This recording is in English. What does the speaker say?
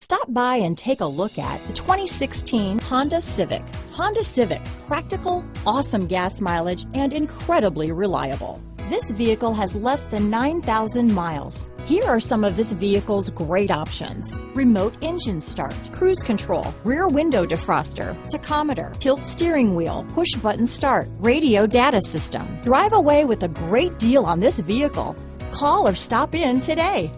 Stop by and take a look at the 2016 Honda Civic. Honda Civic, practical, awesome gas mileage, and incredibly reliable. This vehicle has less than 9,000 miles. Here are some of this vehicle's great options: remote engine start, cruise control, rear window defroster, tachometer, tilt steering wheel, push button start, radio data system. Drive away with a great deal on this vehicle. Call or stop in today.